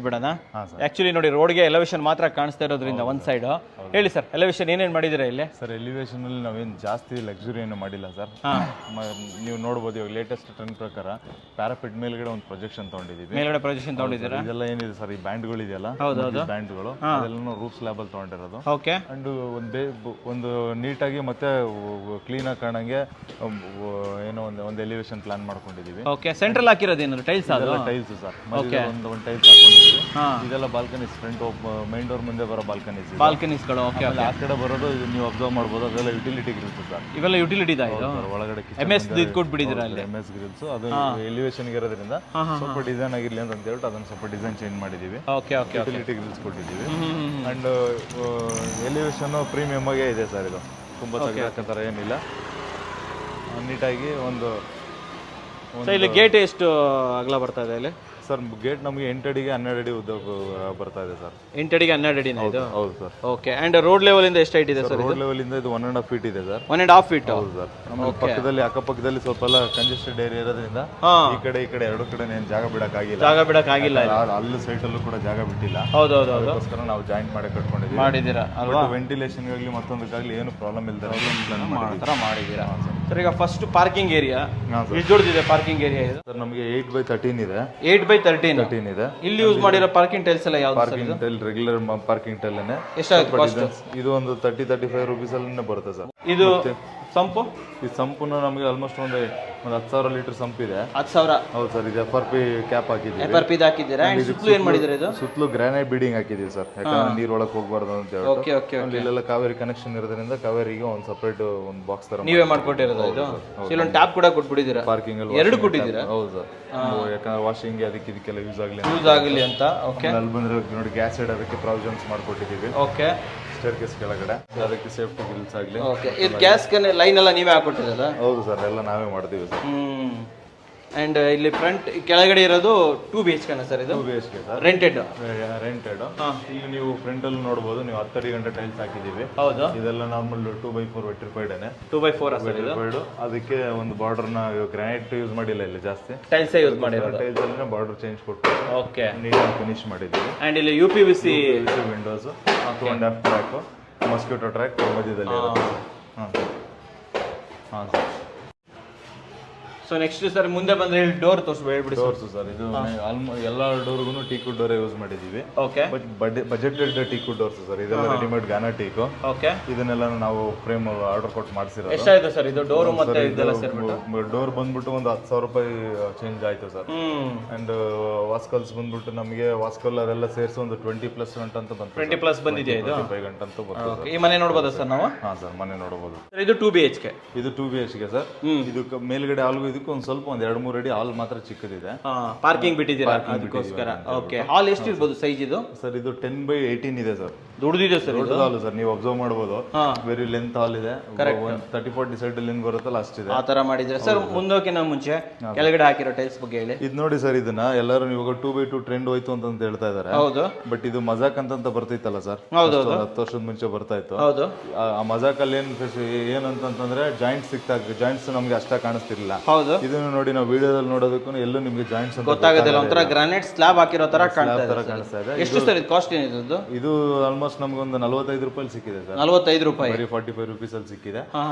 ಹೇಳ್ಬಿಡೋಣ. Actually ನೋಡಿ ರೋಡ್ಗೆ elevation ಮಾತ್ರ ಕಾಣಿಸ್ತಾ ಇರೋದ್ರಿಂದ ಒಂದು ಸೈಡ್ ಹೇಳಿ ಸರ್, ಎಲಿವೇಶನ್ ಏನೇನು ಮಾಡಿದ್ದೀರಾ ಇಲ್ಲಿ? ಸರ್ ಎಲಿವೇಶನ್ ಅಲ್ಲಿ ನಾವೇನು ಜಾಸ್ತಿ ಲಕ್ಸುರಿ ಏನು ಮಾಡಿಲ್ಲ ಸರ್. ನೀವು ನೋಡ್ಬೋದು ಇವಾಗ ಲೇಟೆಸ್ಟ್ ಟ್ರೆಂಡ್ ಪ್ರಕಾರ ಪ್ಯಾರಾಪಿಟ್ ಮೇಲ್ಗಡೆ ಒಂದು ಪ್ರೊಜೆಕ್ಷನ್ ತಗೊಂಡಿದ್ದೀವಿ. ಮೇಲ್ಗಡೆ ಪ್ರೊಜೆಕ್ಷನ್ ತಗೊಂಡಿದ್ದೀರಾ? ಇದೆಲ್ಲ ಏನಿದೆ ಸರ್, ಈ ಬ್ಯಾಂಡ್ಗಳು ಇದೆಯಲ್ಲ, ಬ್ಯಾಂಡ್ಗಳು ಅದೆಲ್ಲ ರೂಫ್ ಸ್ಲ್ಯಾಬ್ ಅಲ್ಲಿ ತಗೊಂಡಿರೋದು. ಓಕೆ. ಅಂಡ್ ಒಂದು ನೀಟಾಗಿ ಮತ್ತೆ ಕ್ಲೀನ್ ಆಗಿ ಕಾಣಂಗೆ ಏನೋ ಒಂದು ಎಲಿವೇಶನ್ ಪ್ಲಾನ್ ಮಾಡ್ಕೊಂಡಿದ್ದೀವಿ. ಓಕೆ. ಸೆಂಟ್ರಲ್ ಹಾಕಿರೋದು ಏನಾದ್ರು ಟೈಲ್ಸ್? ಅದೆಲ್ಲ ಟೈಲ್ಸ್ ಸರ್, ಒಂದು ಟೈಲ್ಸ್ ಹಾಕೊಂಡಿದ್ದೀವಿ. ಇದೆಲ್ಲ ಬಾಲ್ಕನೀಸ್, ಫ್ರಂಟ್ ಮೈನ್ ಡೋರ್ ಮುಂದೆ ಬರೋ ಬಾಲ್ಕನೀಸ್ಗಳು. ಓಕೆ. ಆ ಕಡೆ ಬರೋದು ನೀವು ಅಬ್ಸರ್ವ್ ಮಾಡ್ಬೋದು, ಅದೆಲ್ಲ ಯುಟಿಲಿಟಿ ಗ್ರಿಲ್ಸ್ ಸರ್. ಇವೆಲ್ಲ ಯುಟಿಲಿಟಿ ಇದೆ. ಒಳಗಡೆ MS ಕೊಟ್ಬಿಟ್ಟಿದ್ದೀರಾ ಅಲ್ಲಿ? MS ಗ್ರಿಲ್ಸ್ ಅದು ಎಲಿವೇಶನ್ ಇರೋದ್ರಿಂದ ಸ್ವಲ್ಪ ಡಿಸೈನ್ ಆಗಿರ್ಲಿ ಅಂತ ಹೇಳ್ಬಿಟ್ಟು ಅದನ್ನ ಸ್ವಲ್ಪ ಡಿಸೈನ್ ಚೇಂಜ್ ಮಾಡಿದೀವಿ. Okay okay. ಯುಟಿಲಿಟಿ ಗ್ರಿಲ್ಸ್ ಕೊಟ್ಟಿದ್ದೀವಿ. ಅಂಡ್ ಎಲಿವೇಶನ್ ಪ್ರೀಮಿಯಮ್ ಆಗೇ ಇದೆ ಸರ್. ಇದು ತುಂಬಾ ತಗ್ಗಾಕಂತರ ಏನಿಲ್ಲ, ನೀಟಾಗಿ ಒಂದು. ಇಲ್ಲಿ ಗೇಟ್ ಎಷ್ಟು ಅಗಲ ಬರ್ತಾ ಇದೆ ಇಲ್ಲಿ ಸರ್? ಗೇಟ್ ನಮಗೆ 8 ಅಡಿಗೆ 12 ಅಡಿ ಉದ್ದ ಬರ್ತಾ ಇದೆ ಸರ್. 8 ಅಡಿಗೆ 12 ಅಡಿನ ಇದು? ಹೌದು sir. Okay. And road level ಇಂದ ಎಷ್ಟು ಹೈಟ್ ಇದೆ ಸರ್? ರೋಡ್ ಲೆವೆಲ್ ಇಂದ ಇದು 1.5 ಫೀಟ್ ಇದೆ ಸರ್. 1.5 ಫೀಟ್? ಹೌದು ಸರ್. ನಮ್ಮ ಪಕ್ಕದಲ್ಲಿ ಅಕ್ಕಪಕ್ಕದಲ್ಲಿ ಸ್ವಲ್ಪ ಎಲ್ಲ ಕಂಜೆಸ್ಟೆಡ್ ಏರಿಯಾ ಇರೋದ್ರಿಂದ ಈ ಕಡೆ ಎರಡು ಕಡೆ ಏನು ಜಾಗ ಬಿಡಕ್ಕಾಗಿಲ್ಲ. ಅಲ್ಲಿ ಸೈಡ್ ಅಲ್ಲೂ ಕೂಡ ಜಾಗ ಬಿಟ್ಟಿಲ್ಲ. ಹೌದು. ಅದಕ್ಕೋಸ್ಕರ ನಾವು ಜಾಯಿಂಟ್ ಮಾಡಿ ಕಟ್ಕೊಂಡಿದ್ದೀವಿ. ಮಾಡಿದ್ದೀರಾ ಅಲ್ವಾ? ವೆಂಟಿಲೇಷನ್ ಆಗಲಿ ಮತ್ತೊಂದಕ್ಕಾಗಲಿ ಏನು ಪ್ರಾಬ್ಲಮ್ ಇಲ್ಲದೆ ಮಾಡಿದ್ದೀರಾ ಸರ್. ಈಗ ಫಸ್ಟ್ ಪಾರ್ಕಿಂಗ್ ಏರಿಯಾ ಎಷ್ಟು ದೊಡ್ಡದಿದೆ? ಪಾರ್ಕಿಂಗ್ ಏರಿಯಾ ಇದು ಸರ್ ನಮಗೆ 8x13 ಇದೆ. 8x13 ಇದೆ. ಇಲ್ಲಿ ಯೂಸ್ ಮಾಡಿರೋ ಪಾರ್ಕಿಂಗ್ ಟೈಲ್ಸ್ ಎಲ್ಲ ಯಾವ್ದು? Parking tile regular parking tile ನೇ. ಎಷ್ಟಾಗುತ್ತೆ ಕಾಸ್ಟ್? ಇದು ಒಂದು 30-35 ರುಪೀಸ್ ಅಲ್ಲೇ ಬರುತ್ತೆ ಸರ್. ಇದು ಸಂಪು? ಈ ಸಂಪುನ ನಮಗೆ ಆಲ್ಮೋಸ್ಟ್ ಒಂದು 10,000 ಲೀಟರ್ ಸಂಪ್ ಇದೆ. 10,000? ಹೌದು ಸರ್. ಇದು FRP ಕ್ಯಾಪ್ ಹಾಕಿದ್ದೀವಿ. FRP ಹಾಕಿದ್ದೀರಾ? ಸುತ್ತಲೂ ಏನು ಮಾಡಿದ್ದೀರಾ? ಇದು ಸುತ್ತಲೂ ಗ್ರಾನೈಟ್ ಬೀಡಿಂಗ್ ಹಾಕಿದ್ದೀವಿ ಸರ್, ಯಾಕಂದ್ರೆ ನೀರು ಒಳಗೆ ಹೋಗಬಾರ್ದು ಅಂತ ಹೇಳಿ. Okay okay. ಇಲ್ಲೆಲ್ಲ ಕಾವೇರಿ ಕನೆಕ್ಷನ್ ಇರೋದ್ರಿಂದ ಕಾವೇರಿಗೆ ಒಂದು ಸಪ್ರೇಟ್ ಒಂದು ಬಾಕ್ಸ್ ತರ ನೀವೇ ಮಾಡ್ಕೊಟ್ಟಿರೋದು ಇದು? ಇಲ್ಲೊಂದು ಟ್ಯಾಪ್ ಕೂಡ ಕೊಟ್ಬಿಟ್ಟಿದ್ದೀರಾ? ಪಾರ್ಕಿಂಗ್ ಅಲ್ಲಿ 2 ಕೊಟ್ಟಿದ್ದೀರಾ? ಹೌದು ಸರ್. ಯಾಕಂದ್ರೆ ವಾಷಿಂಗ್ ಇದಕ್ಕೆಲ್ಲ ಯೂಸ್ ಆಗಲಿ ಅಂತ. ಓಕೆ. ಅಲ್ಲಿ ಬಂದ್ರೆ ನೋಡಿ ಗ್ಯಾಸ್ ಅದಕ್ಕೆ ಪ್ರಾವಿಷನ್ಸ್ ಮಾಡ್ಕೊಟ್ಟಿದ್ದೀವಿ. ಓಕೆ. ಸ್ಟೇರ್ಕೇಸ್ ಕೆಳಗಡೆ ಅದಕ್ಕೆ ಸೇಫ್ಟಿ ಗ್ರಿಲ್ಸ್ ಆಗಲಿ. ಓಕೆ. ಇದು ಗ್ಯಾಸ್ ಲೈನ್ ಎಲ್ಲ ನೀವೇ ಹಾಕೊಟ್ಟಿರೋದಾ? ಹೌದು ಸರ್, ಎಲ್ಲ ನಾವೇ ಮಾಡ್ತೀವಿ ಸರ್. ಅಂಡ್ ಇಲ್ಲಿ ಫ್ರಂಟ್ ಕೆಳಗಡೆ ಇರೋದು 2 BHK ಸರ್? ಇದು 2 BHK ಸರ್. ರೆಂಟೆಡ್? ಈಗ ನೀವು ಫ್ರಂಟ್ ಅಲ್ಲಿ ನೋಡಬಹುದು, ನೀವು 10 ಅಡಿ ಗಂಟೆ ಟೈಲ್ಸ್ ಹಾಕಿದೀವಿ. ಹೌದು. ಇದೆಲ್ಲ ನಾರ್ಮಲ್ 2x4 ವೆಟ್ರಿಫೈಡ್. 2x4 ಅದಕ್ಕೆ ಒಂದು ಬಾರ್ಡರ್ ನ ಗ್ರಾನೈಟ್ ಯೂಸ್ ಮಾಡಿಲ್ಲ, ಇಲ್ಲಿ ಜಾಸ್ತಿ ಟೈಲ್ಸ್ ಯೂಸ್ ಮಾಡಿರೋದು. ಟೈಲ್ಸ್ ಅಲ್ಲಿ ಬಾರ್ಡರ್ ಚೇಂಜ್ ಕೊಟ್ಟು ಓಕೆ ನೀಟಾಗಿ ಫಿನಿಶ್ ಮಾಡಿದ್ದೀವಿ. ಅಂಡ್ ಇಲ್ಲಿ UPVC Windows, 2.5 track, mosquito track ಮಧ್ಯದಲ್ಲಿ ಇರುತ್ತೆ. ಹಾಂ ಸರ್. ಸೊ ನೆಕ್ಸ್ಟ್ ಸರ್ ಮುಂದೆ ಬಂದ್ರೆ ಇಲ್ಲಿ ಡೋರ್ ಹೇಳ್ಬಿಡಿ. ಡೋರ್ಸ್ ಸರ್, ಇದು ಎಲ್ಲ ಡೋರ್ಗೂ ಟೀಕುಡ್ ಡೋರ್ ಯೂಸ್ ಮಾಡಿದೀವಿ. ಓಕೆ. Budgeted ಟೀಕುಡ್ doors sir. ಇದೆಲ್ಲ ರೆಡಿಮೇಡ್ ಗಾನಾ ಟೀಕು. ಓಕೆ. ಇದನ್ನೆಲ್ಲ ನಾವು ಫ್ರೇಮ್ ಆರ್ಡರ್ ಕೊಟ್ಟು ಮಾಡಿಸಿರೋದು. ಎಷ್ಟಾಯ್ತು ಸರ್ ಇದು ಡೋರ್ ಮತ್ತೆ ಇದೆಲ್ಲ ಸೇರ್ಬಿಟ್ಟು? ಡೋರ್ ಬಂದ್ಬಿಟ್ಟು ಒಂದು 10,000 ರೂಪಾಯಿ ಚೇಂಜ್ ಆಯ್ತು ಸರ್. ಅಂಡ್ ವಾಸ್ಕಲ್ಸ್ ಬಂದ್ಬಿಟ್ಟು ನಮಗೆ ವಾಸ್ಕಲ್ ಅದೆಲ್ಲ ಸೇರಿಸಿ ಒಂದು 20+ ಗಂಟೆ ಅಂತ ಬಂತು. 20+ ಬಂದಿದೆಯಾ ಇದು? 25 ಗಂಟೆ ಅಂತ ಬಂತು. ಈ ಮನೆ ನೋಡ್ಬೋದಾ ಸರ್ ನಾವು? ಹಾಂ ಸರ್, ಮನೆ ನೋಡಬಹುದು. ಇದು 2 BHK? ಇದು 2 BHK ಸರ್. ಇದು ಮೇಲ್ಗಡೆ ಹಾಲ್ಗೂ ಇದಕ್ಕೂ ಒಂದು ಸ್ವಲ್ಪ 2-3 ಅಡಿ ಹಾಲ್ ಮಾತ್ರ ಚಿಕ್ಕದಿದೆ. ಪಾರ್ಕಿಂಗ್ ಬಿಟ್ಟಿದ್ದೀರಾ ಅದಕ್ಕೋಸ್ಕರ? ಓಕೆ. ಹಾಲ್ ಎಷ್ಟು ಇರ್ಬೋದು ಸೈಜ್ ಇದು? ಸರ್ ಇದು 10x18 ಇದೆ ಸರ್. ದೊಡ್ಡದಿದೆ ಸರ್. ದೊಡ್ಡ ಹಾಲ್ ಸರ್, ನೀವು ಅಬ್ಸರ್ವ್ ಮಾಡಬಹುದು. ವೆರಿ ಲೆಂತ್ ಹಾಲ್ ಇದೆ. 30-40 ಸೈಡ್ ಲೆಂತ್ ಬರುತ್ತಲ್ಲ ಅಷ್ಟಿದೆ. ಆ ತರ ಮಾಡಿದ್ರೆ ಸರ್. ಮುಂದೋಕಿನ ಮುಂಚೆ ಕೆಳಗಡೆ ಹಾಕಿರೋ ಟೈಲ್ಸ್ ಬಗ್ಗೆ ಹೇಳಿ. ಇದು ನೋಡಿ ಸರ್, ಇದನ್ನ ಎಲ್ಲರೂ ಇವಾಗ 2x2 ಟ್ರೆಂಡ್ ಹೋಯ್ತು ಅಂತ ಹೇಳ್ತಾ ಇದಾರೆ. ಹೌದು. ಬಟ್ ಇದು ಮಜಾಕ್ ಅಂತ ಬರ್ತಿತ್ತಲ್ಲ ಸರ್, 10 ವರ್ಷದ ಮುಂಚೆ ಬರ್ತಾ ಇತ್ತು. ಹೌದು. ಆ ಮಜಾಕ್ ಅಲ್ಲಿ ಏನಂತಂದ್ರೆ ಜಾಯಿಂಟ್ಸ್ ನಮ್ಗೆ ಅಷ್ಟ ಕಾಣಿಸ್ತಿರ್ಲಿಲ್ಲ. ಹೌದು. ಇದನ್ನು ನೋಡಿ ನಾವು ವಿಡಿಯೋದಲ್ಲಿ ನೋಡೋದಕ್ಕೂ ಎಲ್ಲೂ ನಿಮ್ಗೆ ಜಾಯಿಂಟ್ಸ್ ಗೊತ್ತಾಗೋದಿಲ್ಲ. ಒಂಥರ ಗ್ರಾನೈಟ್ ಸ್ಲಾಬ್ ಹಾಕಿರೋ ತರ ಕಾಣಿಸ್ತಾ ಇದೆ. ಎಷ್ಟು ಸರ್ ಇದು ಕಾಸ್ಟ್ ಏನಿದೆ? ಇದು ಆಲ್ಮೋಸ್ಟ್ ನಮ್ಗೆ ಒಂದು 45 ರೂಪಾಯಿ ಸಿಕ್ಕಿದೆ ಸರ್. 45 ರೂಪಾಯಿ? ಬರೀ 45 ರುಪೀಸ್ ಅಲ್ಲಿ ಸಿಕ್ಕಿದೆ.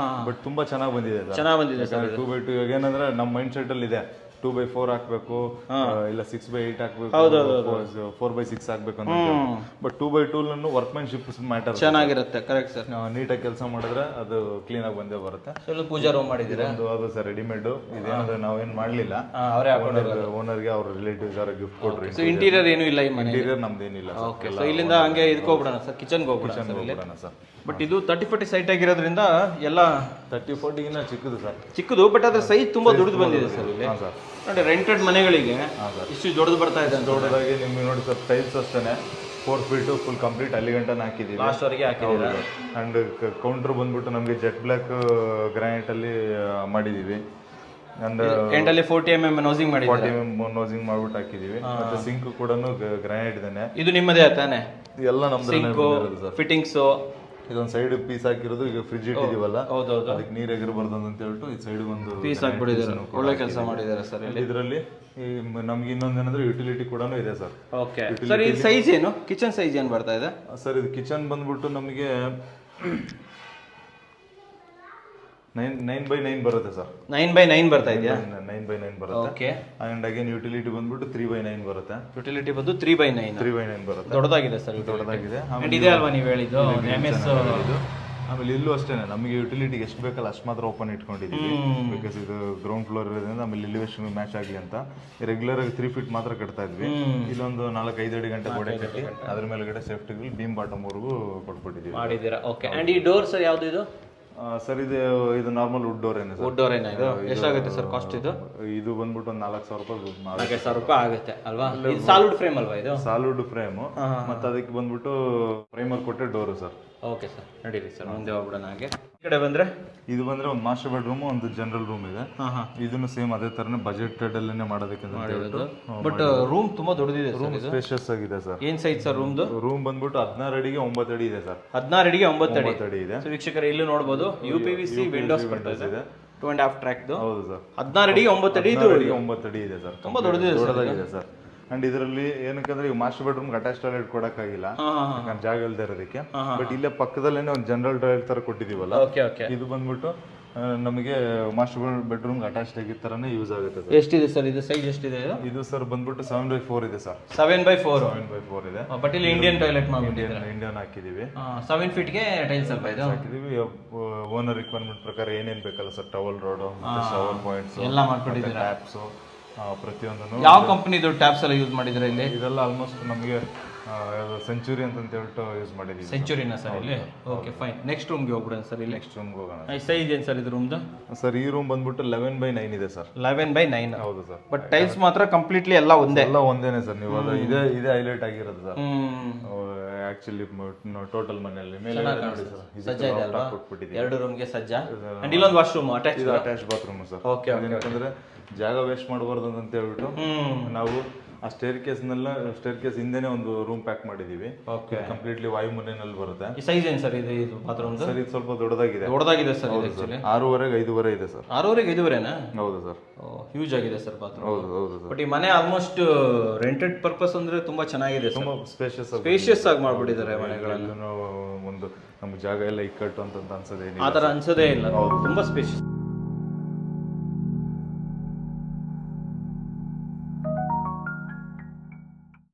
ಬಟ್ ತುಂಬಾ ಚೆನ್ನಾಗಿ ಬಂದಿದೆ ಸರ್. ಚೆನ್ನಾಗಿ ಬಂದಿದೆ ಸರ್. 2x2 ಇವಾಗ ಏನಂದ್ರೆ ನಮ್ಮ ಮೈಂಡ್ ಸೆಟ್ ಅಲ್ಲಿ ಇದೆ 2x4 ಹಾಕ್ಬೇಕು, ಇಲ್ಲ 6x8 ಹಾಕ್ಬೇಕು, 4x6 ಹಾಕ್ಬೇಕು ಅಂತ. ಬಟ್ 2x2 ವರ್ಕ್ಮನ್ಶಿಪ್ ಮ್ಯಾಟರ್ ಚೆನ್ನಾಗಿರುತ್ತೆ. Correct sir. ನೀಟಾಗಿ ಕೆಲಸ ಮಾಡಿದ್ರೆ ಅದು ಕ್ಲೀನ್ ಆಗಿ ಬಂದೇ ಬರುತ್ತೆ. ಪೂಜಾ ರೂಮ್ ಮಾಡಿದ್ದೀರಾ? ಅದು ಸರ್ ರೆಡಿಮೇಡ್. ಇದೇನಂದ್ರೆ ನಾವೇನ್ ಮಾಡ್ಲಿಲ್ಲ, ಓನರ್ಗೆ ಅವ್ರ ರಿಲೇಟಿವ್ಸ್ ಯಾರು ಗಿಫ್ಟ್ ಕೊಟ್ರಿ. ಇಂಟೀರಿಯರ್ ಏನು ಇಲ್ಲ ಈ ಮನೆ? ಇಂಟೀರಿಯರ್ ನಮ್ದೇನಿಲ್ಲ. ಓಕೆ. ಸೊ ಇಲ್ಲಿಂದ ಹಂಗೆ ಇದಕ್ಕೋಗ್ಬಿಡೋಣ ಸರ್, ಕಿಚನ್ಗೆ ಹೋಗ್ಬಿಡೋಣ ಸರ್. ಬಟ್ ಇದು 30-40 ಸೈಟ್ ಆಗಿರೋದ್ರಿಂದ ಎಲ್ಲ 30-40 ಚಿಕ್ಕದು ಸರ್. ಚಿಕ್ಕದು, ಬಟ್ ಅದ್ರ ಸೈಜ್ ತುಂಬಾ ದೊಡ್ಡದು ಬಂದಿದೆ ಸರ್ ಇಲ್ಲಿ. ನೋಡಿ ರೆಂಟೆಡ್ ಮನೆಗಳಿಗೆ ಇಷ್ಟು ದೊಡ್ಡದು ಬರ್ತಾ ಇದೆ. ದೊಡ್ಡದಾಗಿ ನಿಮ್ಗೆ ನೋಡಿ ಸರ್, ಟೈಲ್ಸ್ ಅಷ್ಟೇ 4 ಫೀಟ್ ಫುಲ್ ಕಂಪ್ಲೀಟ್ ಅಲ್ಲಿ ಗಂಟೆ ಹಾಕಿದ್ದೀವಿ. ಲಾಸ್ಟ್ ವರೆಗೆ ಹಾಕಿದ್ದೀವಿ. ಅಂಡ್ ಕೌಂಟರ್ ಬಂದ್ಬಿಟ್ಟು ನಮಗೆ ಜೆಟ್ ಬ್ಲಾಕ್ ಗ್ರಾನೈಟ್ ಅಲ್ಲಿ ಮಾಡಿದೀವಿ. ಎಂಡಲ್ಲಿ 40 mm ನೋಸಿಂಗ್ ಮಾಡಿದ್ದೀವಿ. 40 mm ನೋಸಿಂಗ್ ಮಾಡ್ಬಿಟ್ಟು ಹಾಕಿದೀವಿ. ಮತ್ತೆ ಸಿಂಕ್ ಕೂಡ ಗ್ರಾನೈಟ್ ಇದೇನೆ. ಇದು ನಿಮ್ಮದೇ ತಾನೆ? ಎಲ್ಲ ನಮ್ದು. ಸಿಂಕ್ ಫಿಟ್ಟಿಂಗ್ಸ್ ಇದೊಂದು ಸೈಡ್ ಪೀಸ್ ಹಾಕಿರೋದು ಈಗ ಫ್ರಿಜ್ ಇಟ್ಟಿದೀವಲ್ಲ ಹೌದೌದು ಅದಕ್ಕೆ ನೀರು ಎಗರಬಾರ್ದು ಅಂತ ಹೇಳ್ಬಿಟ್ಟು ಈ ಸೈಡ್ ಒಂದು ಪೀಸ್ ಹಾಕ್ಬಿಟ್ಟಿದ್ದಾರೆ, ಒಳ್ಳೆ ಕೆಲಸ ಮಾಡಿದ್ದಾರೆ ಸರ್ ಇಲ್ಲಿ. ಇದರಲ್ಲಿ ನಮ್ಗೆ ಇನ್ನೊಂದೇನಂದ್ರೆ ಯುಟಿಲಿಟಿ ಕೂಡ ಇದೆ ಸರ್. ಓಕೆ ಸರ್, ಈ ಸೈಜ್ ಏನು, ಕಿಚನ್ ಸೈಜ್ ಏನು ಬರ್ತಾ ಇದೆ ಸರ್? ಇದು ಕಿಚನ್ ಬಂದ್ಬಿಟ್ಟು ನಮಗೆ 9x9 ಬರುತ್ತೆ ಸರ್. 9x9 ಬರ್ತಾ ಇದೆಯಾ? 9x9 ಬರುತ್ತೆ. ಓಕೆ. ಅಂಡ್ ಅಗೇನ್ ಯುಟಿಲಿಟಿ ಬಂದ್ಬಿಟ್ಟು 3x9 ಬರುತ್ತೆ. ಯುಟಿಲಿಟಿ ಬಂದು 3x9 ಬರುತ್ತೆ. ದೊಡ್ಡದಾಗಿದೆ ಸರ್, ದೊಡ್ಡದಾಗಿದೆ. ಇದೆ ಅಲ್ವಾ ನೀವು ಹೇಳಿದ್ದು MS? ಆಮೇಲೆ ಇಲ್ಲೂ ಅಷ್ಟೇನೆ, ನಮಗೆ ಯುಟಿಲಿಟಿಗೆ ಎಷ್ಟು ಬೇಕಲ್ಲ ಅಷ್ಟು ಮಾತ್ರ ಓಪನ್ ಇಟ್ಕೊಂಡಿದ್ದೀವಿ. ಬಿಕಾಸ್ ಇದು ಗ್ರೌಂಡ್ ಫ್ಲೋರ್ ಇರೋದ್ರಿಂದ ಆಮೇಲೆ ಎಲಿವೇಶನ್ ಮ್ಯಾಚ್ ಆಗಲಿ ಅಂತ ರೆಗ್ಯುಲರ್ ಆಗಿ 3 ಫೀಟ್ ಮಾತ್ರ ಕಟ್ತಾ ಇದ್ವಿ. ಇಲ್ಲೊಂದು 4-5 ಅಡಿ ಗಂಟೆ ಗೋಡೆ ಕಟ್ಟಿ ಅದ್ರ ಮೇಲ್ಗಡೆ ಸೇಫ್ಟಿ ಬೀಮ್ ಬಾಟಮ್ ವರೆಗೂ ಕೊಟ್ಬಿಟ್ಟಿದ್ದೀವಿ. ಮಾಡಿದ್ದೀರಾ? ಓಕೆ. ಅಂಡ್ ಈ ಡೋರ್ ಸರ್ ಯಾವ್ದು ಇದು? ಸರ್ ಇದು ನಾರ್ಮಲ್ ವುಡ್ ಡೋರ್ ಏನೇ ಸರ್. ವುಡ್ ಡೋರ್ ಏನ ಇದು? ಎಷ್ಟಾಗುತ್ತೆ ಸರ್ ಕಾಸ್ಟ್ ಇದು? ಇದು ಬಂದ್ಬಿಟ್ಟು ಒಂದು 4,000 ರೂಪಾಯಿ. 4,000 ರೂಪಾಯಿ ಆಗುತ್ತೆ ಅಲ್ವಾ? ಇದು ಸಾಲಿಡ್ ಫ್ರೇಮ್ ಅಲ್ವಾ ಇದು? ಸಾಲಿಡ್ ಫ್ರೇಮ್ ಮತ್ತೆ ಅದಕ್ಕೆ ಬಂದ್ಬಿಟ್ಟು ಪ್ರೈಮರ್ ಕೊಟ್ಟೆ ಡೋರು ಸರ್. ಓಕೆ ಸರ್, ನಡೀರಿ ಸರ್ ಮುಂದೆ ಹೋಗ್ಬಿಡೋಣ. ಹಾಗೆ ಈ ಕಡೆ ಬಂದ್ರೆ ಇದು ಬಂದ್ರೆ ಒಂದು ಮಾಸ್ಟರ್ ಬೆಡ್ರೂಮ್, ಒಂದು ಜನರಲ್ ರೂಮ್ ಇದೆ. ಇದನ್ನು ಸೇಮ್ ಅದೇ ತರನೇ ಬಜೆಟೆಡ್ ಅಲ್ಲೇ ಮಾಡೋದಕ್ಕೆ. ಬಟ್ ರೂಮ್ ತುಂಬಾ ದೊಡ್ಡದಿದೆ. ರೂಮ್ ಸ್ಪೇಷಿಯಸ್ ಆಗಿದೆ ಸರ್. ಏನ್ ಸೈಜ್ ಸರ್ ರೂಮ್ದು? ರೂಮ್ ಬಂದ್ಬಿಟ್ಟು 16 ಅಡಿಗೆ 9 ಅಡಿ ಇದೆ ಸರ್. 16 ಅಡಿಗೆ 9 ಅಡಿ ಇದೆ. ವೀಕ್ಷಕರು ಇಲ್ಲಿ ನೋಡಬಹುದು UPVC ವಿಂಡೋಸ್ ಬರ್ತದೆ, 2.5 ಟ್ರ್ಯಾಕ್. ಹೌದು ಸರ್. 16 ಅಡಿಗೆ 9 ಅಡಿ. 9 ಅಡಿ ಇದೆ ಸರ್. ತುಂಬಾ ದೊಡ್ಡದಾಗಿದೆ ಸರ್. ಅಂಡ್ ಇದರಲ್ಲಿ ಏನಕ್ಕಂದ್ರೆ ಈಗ ಮಾಸ್ಟರ್ ಬೆಡ್ರೂಮ್ ಅಟ್ಯಾಚ್ ಟಾಯ್ಲೆಟ್ ಕೊಡಕ್ಕಾಗಿಲ್ಲ, ಯಾಕಂದ್ರೆ ಜಾಗ ಇಲ್ದೇ ಇರೋದಕ್ಕೆ. ಬಟ್ ಇಲ್ಲೇ ಪಕ್ಕದಲ್ಲೇನೆ ಒಂದು ಜನರಲ್ ಟಾಯ್ಲೆಟ್ ತರ ಕೊಟ್ಟಿದೀವಲ್ಲ, ಇದು ಬಂದ್ಬಿಟ್ಟು ನಮಗೆ ಮಾಸ್ಟರ್ ಬೆಡ್ರೂಮ್ ಅಟ್ಯಾಚ್ ಆಗಿದ್ದ ತರನೇ ಯೂಸ್ ಆಗುತ್ತೆ ಸರ್. ಎಷ್ಟಿದೆ ಸರ್ ಇದು? ಸೈಜ್ ಎಷ್ಟಿದೆ ಇದು ಸರ್ ಬಂದ್ಬಿಟ್ಟು 7x4 ಇದೆ ಸರ್. 7x4 ಇದೆ. ಬಟ್ ಇಲ್ಲಿ ಇಂಡಿಯನ್ ಟಾಯ್ಲೆಟ್ ಮಾಡ್ಬಿಟ್ಟಿದ್ದಾರೆ. ಇಂಡಿಯನ್ ಹಾಕಿದೀವಿ. 7 ಫೀಟ್ಗೆ ಟೈಲ್ಸ್ ಅಲ್ವಾ ಇದು? ಹಾಕಿದೀವಿ. ಓನರ್ ರಿಕ್ವೈರ್ಮೆಂಟ್ ಪ್ರಕಾರ ಏನೇನ್ ಬೇಕಲ್ಲ sir, towel road, shower points ಎಲ್ಲ ಮಾಡ್ಕೊಟ್ಟಿದ್ದಾರೆ. ಟ್ಯಾಪ್ಸ್ ಪ್ರತಿಯೊಂದನ್ನು. ಯಾವ ಕಂಪನಿದು ಟ್ಯಾಪ್ಸ್ ಎಲ್ಲ ಯೂಸ್ ಮಾಡಿದ್ರೆ ಇಲ್ಲಿ? ಇದೆಲ್ಲ ಆಲ್ಮೋಸ್ಟ್ ನಮಗೆ ಸೆಂಚುರಿ ಅಂತ ಹೇಳ್ಬಿಟ್ಟು ಯೂಸ್ ಮಾಡಿದ್ದೀವಿ. ಸೆಂಚುರಿನ ಸರ್ ಇಲ್ಲಿ? Okay fine. ನೆಕ್ಸ್ಟ್ ರೂಮ್ಗೆ ಹೋಗ್ಬಿಡೋಣ ಸರ್. ಇಲ್ಲಿ ನೆಕ್ಸ್ಟ್ ರೂಮ್ಗೆ ಹೋಗೋಣ. ಸೈಜ್ ಏನು ಸರ್ ಇದು ರೂಮ್ದು? ಸರ್ ಈ ರೂಮ್ ಬಂದ್ಬಿಟ್ಟು 11x9 ಇದೆ ಸರ್. 11x9. ಹೌದು ಸರ್. ಬಟ್ ಟೈಲ್ಸ್ ಮಾತ್ರ ಕಂಪ್ಲೀಟ್ಲಿ ಎಲ್ಲ ಒಂದೇ? ಎಲ್ಲ ಒಂದೇನೆ ಸರ್. ನೀವು ಅದು ಇದೇ ಹೈಲೈಟ್ ಆಗಿರೋದು ಸರ್. ಆಕ್ಚುಲಿ ಟೋಟಲ್ ಮನೆಯಲ್ಲಿ ಮೇಲೆ ನೋಡಿ ಸರ್, ಸಜ್ಜಾ ಇದೆ ಅಲ್ವಾ? 2 ರೂಮ್ಗೆ ಸಜ್ಜಾ. ಅಂಡ್ ಇಲ್ಲೊಂದು ವಾಶ್ರೂಮ್ ಅಟ್ಯಾಚ್. ಇದು ಅಟ್ಯಾಚ್ ಬಾತ್ರೂಮ್ ಸರ್. ಓಕೆ. ಯಾಕಂದ್ರೆ ಜಾಗ ವೇಸ್ಟ್ ಮಾಡಬಾರ್ದು ಅಂತ ಹೇಳ್ಬಿಟ್ಟು ನಾವು ಆ ಸ್ಟೇರ್ ಕೇಸ್ ಹಿಂದೆನೆ ಒಂದು ರೂಮ್ ಪ್ಯಾಕ್ ಮಾಡಿದೀವಿ. ಓಕೆ. ಕಂಪ್ಲೀಟ್ಲಿ ವಾಯುಮನೆಯಲ್ಲಿ ಬರುತ್ತೆ. ಈ ಸೈಜ್ ಏನು ಸರ್ ಇದು ಬಾತ್ರೂಮ್? ಸರ್ ಇದು ಸ್ವಲ್ಪ ದೊಡ್ಡದಾಗಿದೆ. ಸರ್ ಇದು ಆಕ್ಚುಲಿ 6.5 5.5 ಇದೆ ಸರ್. 6.5 5.5 ಹೌದು ಸರ್. ಹ್ಯೂಜ್ ಆಗಿದೆ ಸರ್ ಬಾತ್ರೂಮ್. ಹೌದು ಸರ್. ಬಟ್ ಈ ಮನೆ ಆಲ್ಮೋಸ್ಟ್ ರೆಂಟೆಡ್ ಪರ್ಪಸ್ ಅಂದ್ರೆ ತುಂಬಾ ಚೆನ್ನಾಗಿದೆ, ತುಂಬಾ ಸ್ಪೇಷಿಯಸ್ ಆಗಿ ಮಾಡ್ಬಿಟ್ಟಿದ್ದಾರೆ ಮನೆಗಳನ್ನು. ಒಂದು ನಮ್ಗೆ ಜಾಗ ಎಲ್ಲ ಇಕ್ಕಟ್ಟು ಅಂತ ಅನ್ಸೋದೇ ಆ ತರ ಅನ್ಸೋದೇ ಇಲ್ಲ, ತುಂಬಾ ಸ್ಪೇಷಿಯಸ್.